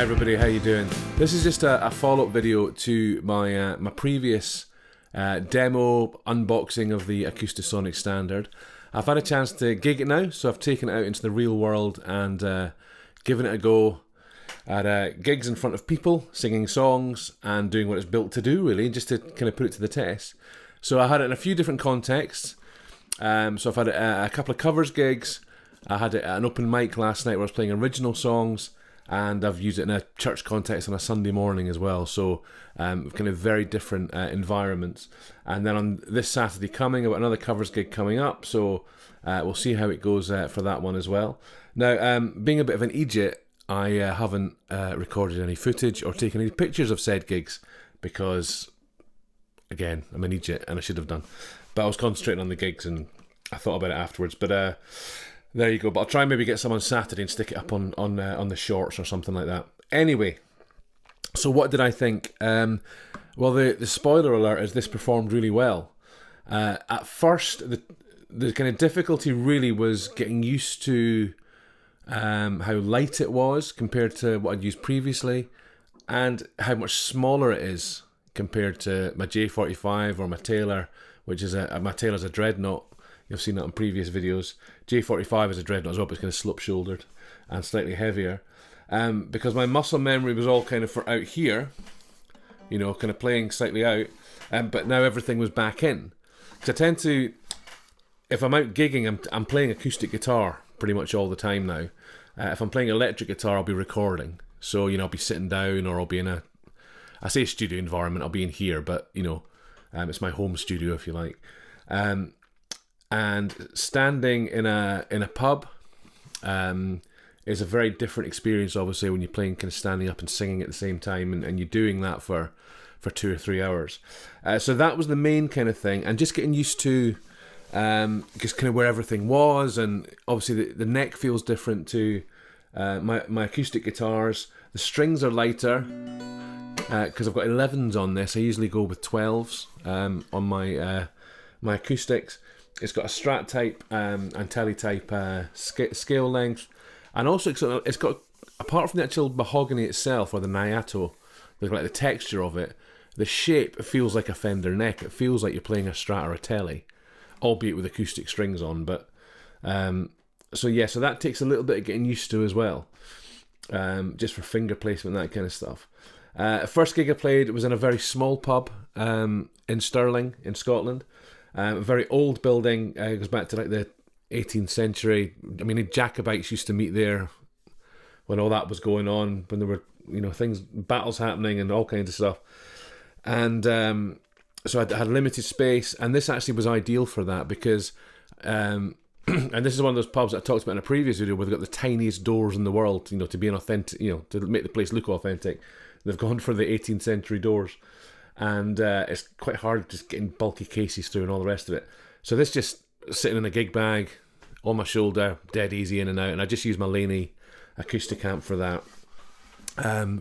everybody, how you doing? This is just a follow-up video to my my previous demo unboxing of the Acoustasonic standard. I've had a chance to gig it now, so I've taken it out into the real world and given it a go at gigs in front of people, singing songs and doing what it's built to do, really, just to kind of put it to the test. So I had it in a few different contexts. So I've had it at a couple of covers gigs. I had it at an open mic last night where I was playing original songs, and I've used it in a church context on a Sunday morning as well. So kind of very different environments. And then on this Saturday coming, I've got another covers gig coming up, so we'll see how it goes for that one as well. Now, being a bit of an idiot, I haven't recorded any footage or taken any pictures of said gigs because, again, I'm an idiot and I should have done. But I was concentrating on the gigs and I thought about it afterwards. But there you go. But I'll try and maybe get some on Saturday and stick it up on the shorts or something like that. Anyway, so what did I think? Well, the spoiler alert is this performed really well. At first, the kind of difficulty really was getting used to how light it was compared to what I'd used previously, and how much smaller it is compared to my J45 or my Taylor, which is my Taylor's a Dreadnought. You've seen that in previous videos. J45 is a Dreadnought as well, but it's kind of slope-shouldered and slightly heavier. Because my muscle memory was all kind of for out here, you know, kind of playing slightly out, but now everything was back in. Because I tend to, if I'm out gigging, I'm playing acoustic guitar pretty much all the time now. If I'm playing electric guitar, I'll be recording. So, you know, I'll be sitting down, or I'll be in I say studio environment, I'll be in here, but, you know, it's my home studio, if you like. And standing in a pub is a very different experience, obviously, when you're playing kind of standing up and singing at the same time, and you're doing that for 2 or 3 hours. So that was the main kind of thing, and just getting used to just kind of where everything was, and obviously the neck feels different to my acoustic guitars. The strings are lighter because I've got 11s on this. I usually go with 12s on my acoustics. It's got a Strat type and Teletype scale length, and also it's got, apart from the actual mahogany itself or the Nyato, like the texture of it, the shape feels like a Fender neck. It feels like you're playing a Strat or a Tele, albeit with acoustic strings on. But so that takes a little bit of getting used to as well, just for finger placement and that kind of stuff. First gig I played was in a very small pub in Stirling in Scotland. A very old building. It goes back to like the 18th century. I mean, the Jacobites used to meet there when all that was going on, when there were, you know, battles happening and all kinds of stuff. And so I had limited space, and this actually was ideal for that because, and this is one of those pubs that I talked about in a previous video where they've got the tiniest doors in the world, you know, to be an authentic, you know, to make the place look authentic. They've gone for the 18th century doors. And it's quite hard just getting bulky cases through and all the rest of it. So this just sitting in a gig bag on my shoulder, dead easy in and out, and I just use my Laney acoustic amp for that,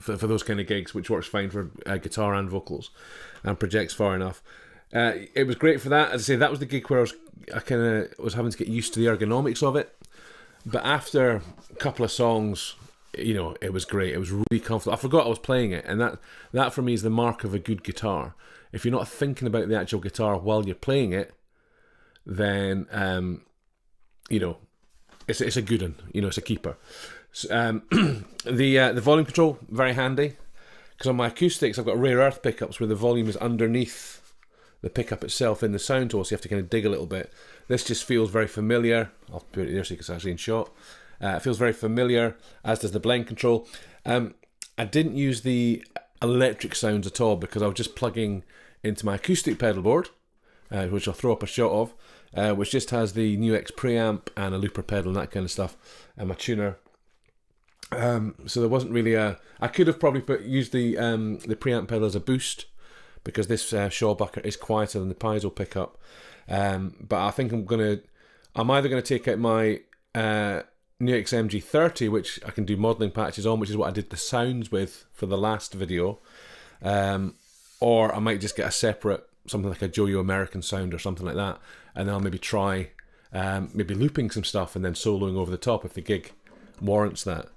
for those kind of gigs, which works fine for guitar and vocals, and projects far enough. It was great for that. As I say, that was the gig where I kind of was having to get used to the ergonomics of it. But after a couple of songs, you know, it was great. It was really comfortable. I forgot I was playing it, and that for me is the mark of a good guitar. If you're not thinking about the actual guitar while you're playing it, then you know, it's a good one. You know, it's a keeper. So, the volume control, very handy, because on my acoustics I've got rare earth pickups where the volume is underneath the pickup itself in the sound hole, so you have to kind of dig a little bit. This just feels very familiar. I'll put it there so you can see it's actually in shot. It feels very familiar, as does the blend control. I didn't use the electric sounds at all because I was just plugging into my acoustic pedal board, which I'll throw up a shot of, which just has the New X preamp and a looper pedal and that kind of stuff, and my tuner. So there wasn't really I could have probably used the preamp pedal as a boost, because this Shawbucker is quieter than the piezo pickup. But I think I'm either going to take out my New X MG30, which I can do modelling patches on, which is what I did the sounds with for the last video, or I might just get a separate, something like a Joyo American sound or something like that, and then I'll maybe try maybe looping some stuff and then soloing over the top if the gig warrants that.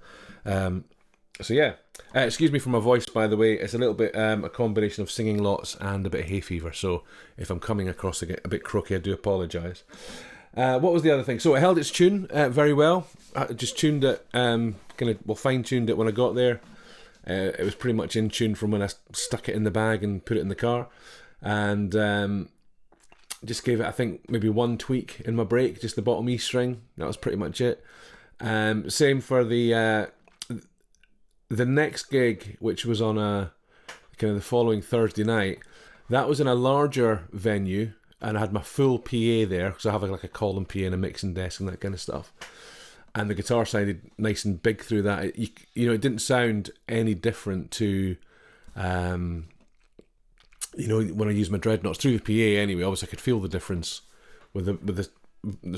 So yeah, Excuse me for my voice, by the way. It's a little bit a combination of singing lots and a bit of hay fever. So if I'm coming across a bit croaky, I do apologise. What was the other thing? So it held its tune very well. I just tuned it, fine-tuned it when I got there. It was pretty much in tune from when I stuck it in the bag and put it in the car. And just gave it, I think, maybe one tweak in my brake, just the bottom E string. That was pretty much it. Same for the next gig, which was on a kind of the following Thursday night. That was in a larger venue, and I had my full PA there, because I have like a column PA and a mixing desk and that kind of stuff. And the guitar sounded nice and big through that. It didn't sound any different to, when I used my dreadnoughts through the PA anyway. Obviously, I could feel the difference with the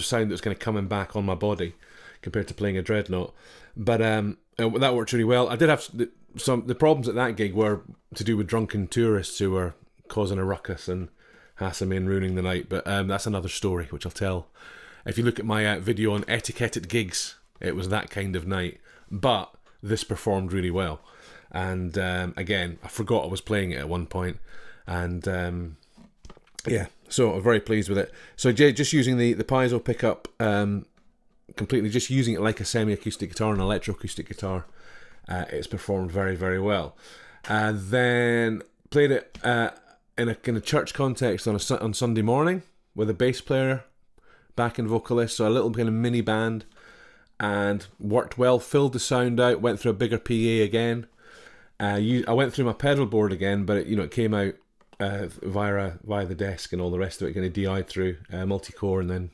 sound that was kind of coming back on my body compared to playing a dreadnought. But that worked really well. I did have the problems at that gig were to do with drunken tourists who were causing a ruckus and hassling me and ruining the night. But that's another story, which I'll tell. If you look at my video on etiquette at gigs, it was that kind of night. But this performed really well. And again, I forgot I was playing it at one point. And so I'm very pleased with it. So just using the piezo pickup, completely just using it like a semi-acoustic guitar, an electroacoustic guitar, it's performed very, very well. Then played it in a kind of church context on Sunday morning with a bass player, backing vocalist, so a little kind of mini band, and worked well, filled the sound out, went through a bigger PA again. I went through my pedal board again, but it came out via the desk and all the rest of it, kind of DI'd through multi-core, and then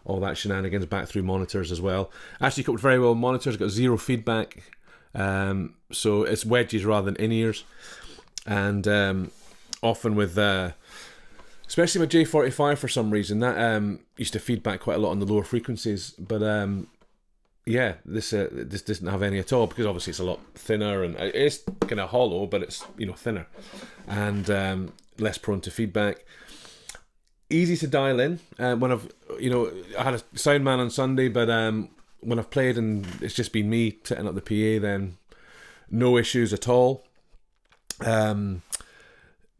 all that shenanigans back through monitors as well. Actually coped very well with monitors, got zero feedback, so it's wedges rather than in-ears. And often with especially my J45, for some reason that used to feedback quite a lot on the lower frequencies, but this doesn't have any at all, because obviously it's a lot thinner and it's kind of hollow, but it's thinner and less prone to feedback. Easy to dial in. When I had a sound man on Sunday, but when I've played and it's just been me setting up the PA, then no issues at all.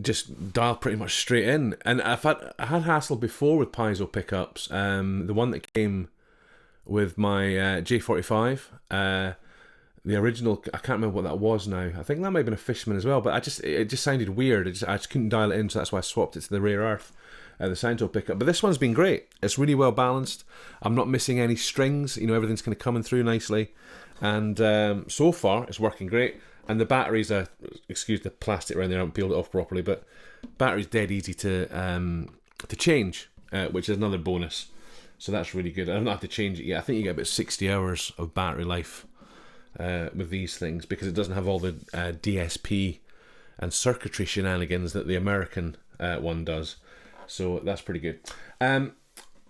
Just dial pretty much straight in. And I had hassle before with piezo pickups. The one that came with my J45, the original, I can't remember what that was now. I think that might have been a Fishman as well, but it just sounded weird. I just couldn't dial it in, so that's why I swapped it to the Rare Earth, the Soundtool pickup. But this one's been great. It's really well balanced. I'm not missing any strings. Everything's kind of coming through nicely, and so far it's working great. And the batteries are, excuse the plastic around there, I haven't peeled it off properly, but battery's dead easy to change, which is another bonus. So that's really good. I don't have to change it yet. I think you get about 60 hours of battery life with these things, because it doesn't have all the DSP and circuitry shenanigans that the American one does. So that's pretty good.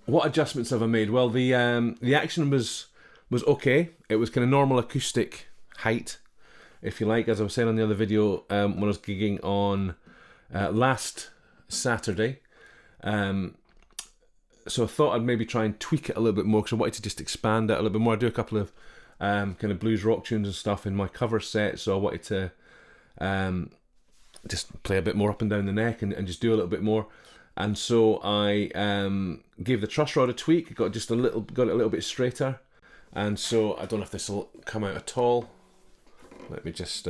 What adjustments have I made? Well, the action was okay. It was kind of normal acoustic height, if you like, as I was saying on the other video, when I was gigging on last Saturday. So I thought I'd maybe try and tweak it a little bit more, because I wanted to just expand it a little bit more. I do a couple of kind of blues rock tunes and stuff in my cover set, so I wanted to just play a bit more up and down the neck and just do a little bit more. And so I gave the truss rod a tweak, got it a little bit straighter. And so I don't know if this will come out at all. Let me just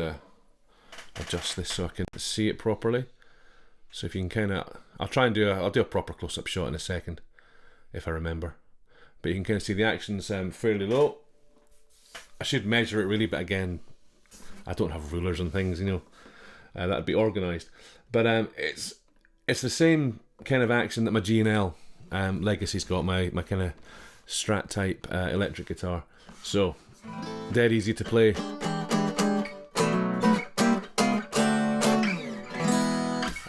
adjust this so I can see it properly. So if you can kind of, I'll do a proper close-up shot in a second, if I remember. But you can kind of see the action's fairly low. I should measure it really, but again, I don't have rulers and things, that'd be organised. But it's the same kind of action that my G&L Legacy's got, my kind of Strat type electric guitar. So dead easy to play.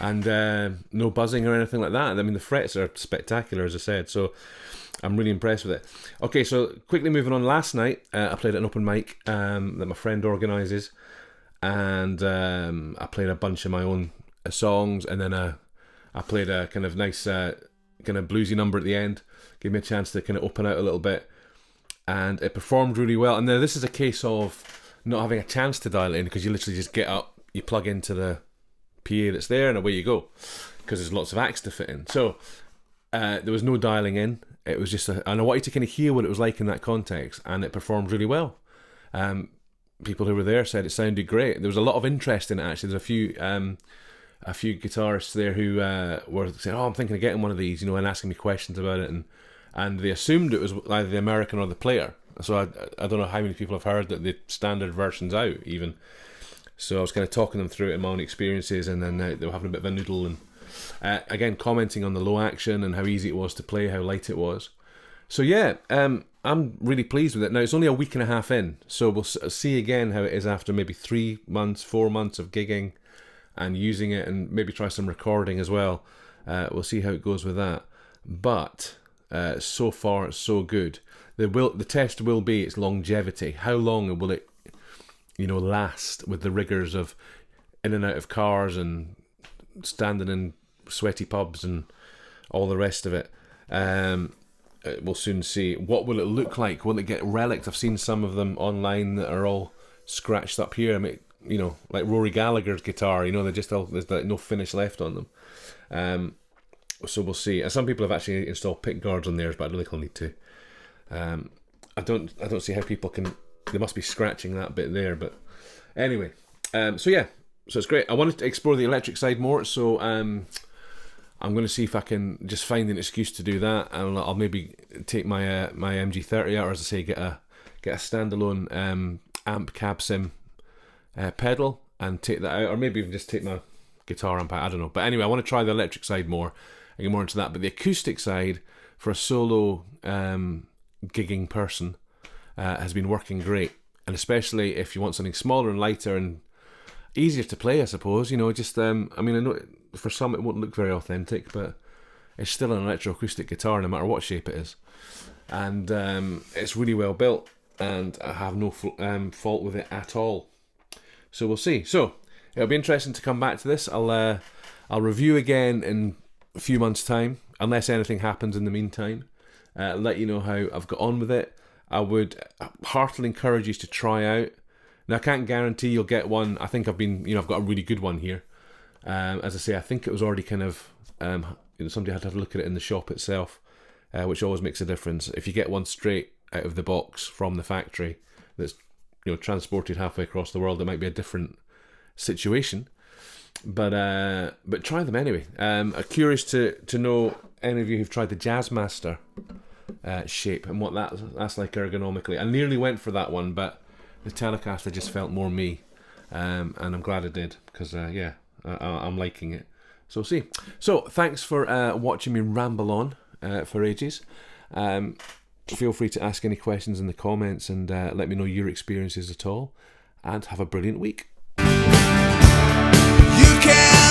And no buzzing or anything like that. I mean, the frets are spectacular, as I said, so I'm really impressed with it. Okay, so quickly moving on. Last night, I played at an open mic that my friend organises, and I played a bunch of my own songs, and then I played a kind of nice, kind of bluesy number at the end. Gave me a chance to kind of open out a little bit, and it performed really well. And now this is a case of not having a chance to dial it in, because you literally just get up, you plug into the PA that's there, and away you go, because there's lots of acts to fit in. So there was no dialing in. It was just and I wanted to kind of hear what it was like in that context, and it performed really well. People who were there said it sounded great. There was a lot of interest in it, actually. There's a few guitarists there who were saying, "Oh, I'm thinking of getting one of these," and asking me questions about it, and they assumed it was either the American or the player. So I don't know how many people have heard that the standard version's out even. So I was kind of talking them through it in my own experiences, and then they were having a bit of a noodle, and again commenting on the low action and how easy it was to play, how light it was. So yeah, I'm really pleased with it. Now it's only a week and a half in, so we'll see again how it is after maybe 3 months, 4 months of gigging and using it, and maybe try some recording as well. We'll see how it goes with that. But so far it's so good. The test will be its longevity. How long will it, last with the rigors of in and out of cars and standing in sweaty pubs and all the rest of it. We'll soon see. What will it look like? Will it get relicked? I've seen some of them online that are all scratched up here. I mean, like Rory Gallagher's guitar. There's like no finish left on them. So we'll see. And some people have actually installed pick guards on theirs, but I don't think they'll need to. I don't see how people can. They must be scratching that bit there, but anyway. So it's great. I wanted to explore the electric side more, so I'm going to see if I can just find an excuse to do that, and I'll maybe take my my MG30 out, or as I say, get a standalone amp cab sim pedal and take that out, or maybe even just take my guitar amp out. I don't know. But anyway, I want to try the electric side more and get more into that. But the acoustic side for a solo gigging person has been working great, and especially if you want something smaller and lighter and easier to play, I suppose. I know for some it won't look very authentic, but it's still an electroacoustic guitar no matter what shape it is, and it's really well built, and I have no fault with it at all. So we'll see. So it'll be interesting to come back to this. I'll review again in a few months' time, unless anything happens in the meantime. Let you know how I've got on with it. I would heartily encourage you to try out. Now, I can't guarantee you'll get one. I think I've got a really good one here. As I say, I think it was already kind of, somebody had to have a look at it in the shop itself, which always makes a difference. If you get one straight out of the box from the factory that's, transported halfway across the world, it might be a different situation. But try them anyway. I'm curious to know any of you who've tried the Jazzmaster shape and what that's like ergonomically. I nearly went for that one, but the Telecaster just felt more me, and I'm glad I did, because I'm liking it. So we'll see. So thanks for watching me ramble on for ages. Feel free to ask any questions in the comments, and let me know your experiences at all, and have a brilliant week. You can